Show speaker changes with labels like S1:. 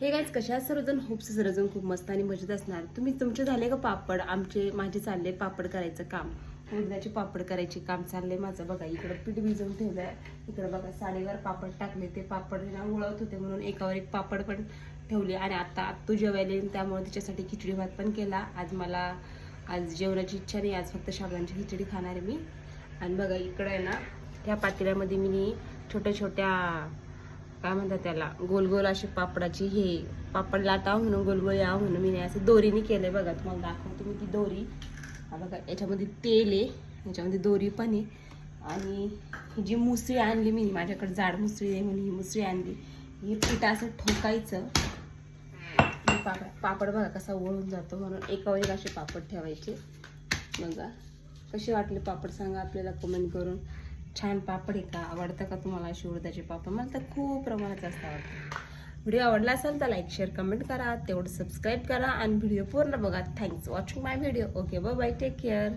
S1: हे गाईज कशा सर्वजण होप्स सर्वजण खूप मस्त आणि मजेत असणार. तुम्ही तुमचे झाले का पापड? माझे चालले पापड करायचं काम, उडदाचे पापड करायचे काम चाललंय माझं. बघा इकडं पीठ भिजवून ठेवलंय, इकडं बघा साडीवर पापड टाकले. ते पापड ना उळवत होते म्हणून एकावर एक पापड पण ठेवले. आणि आता आत्तू जेवायले त्यामुळे तिच्यासाठी खिचडी भात पण केला. आज जेवणाची इच्छा नाही, आज फक्त साबुदाण्याची खिचडी खाणार आहे मी. आणि बघा इकडं आहे ना, ह्या पातेल्यामध्ये मी छोट्या छोट्या काय म्हणतात त्याला, गोल गोल असे पापडाची हे पापड लाटा म्हणून गोलगोल या म्हणून मी असं दोरीने केलंय. बघा तुम्हाला दाखवतो मी ती दोरी. हा बघा याच्यामध्ये तेल आहे, याच्यामध्ये दोरी पण आहे. आणि ही जी मुसळी आणली मी, माझ्याकडे जाड मुसळी आहे म्हणून ही मुसळी आणली. ही पिठा असं ठोकायचं. पापड बघा कसा वळून जातो म्हणून एकावर एक असे पापड ठेवायचे. बघा कसे वाटले पापड सांगा आपल्याला कमेंट करून. छान पापड आहे का? आवडतं का तुम्हाला अशी उडदाचे पापड? मला तर खूप प्रमाणात जास्त आवडतं. व्हिडिओ आवडला असेल तर लाईक शेअर कमेंट करा, तेवढं सबस्क्राईब करा आणि व्हिडिओ पूर्ण बघा. Thanks watching my video. Okay bye bye, take care.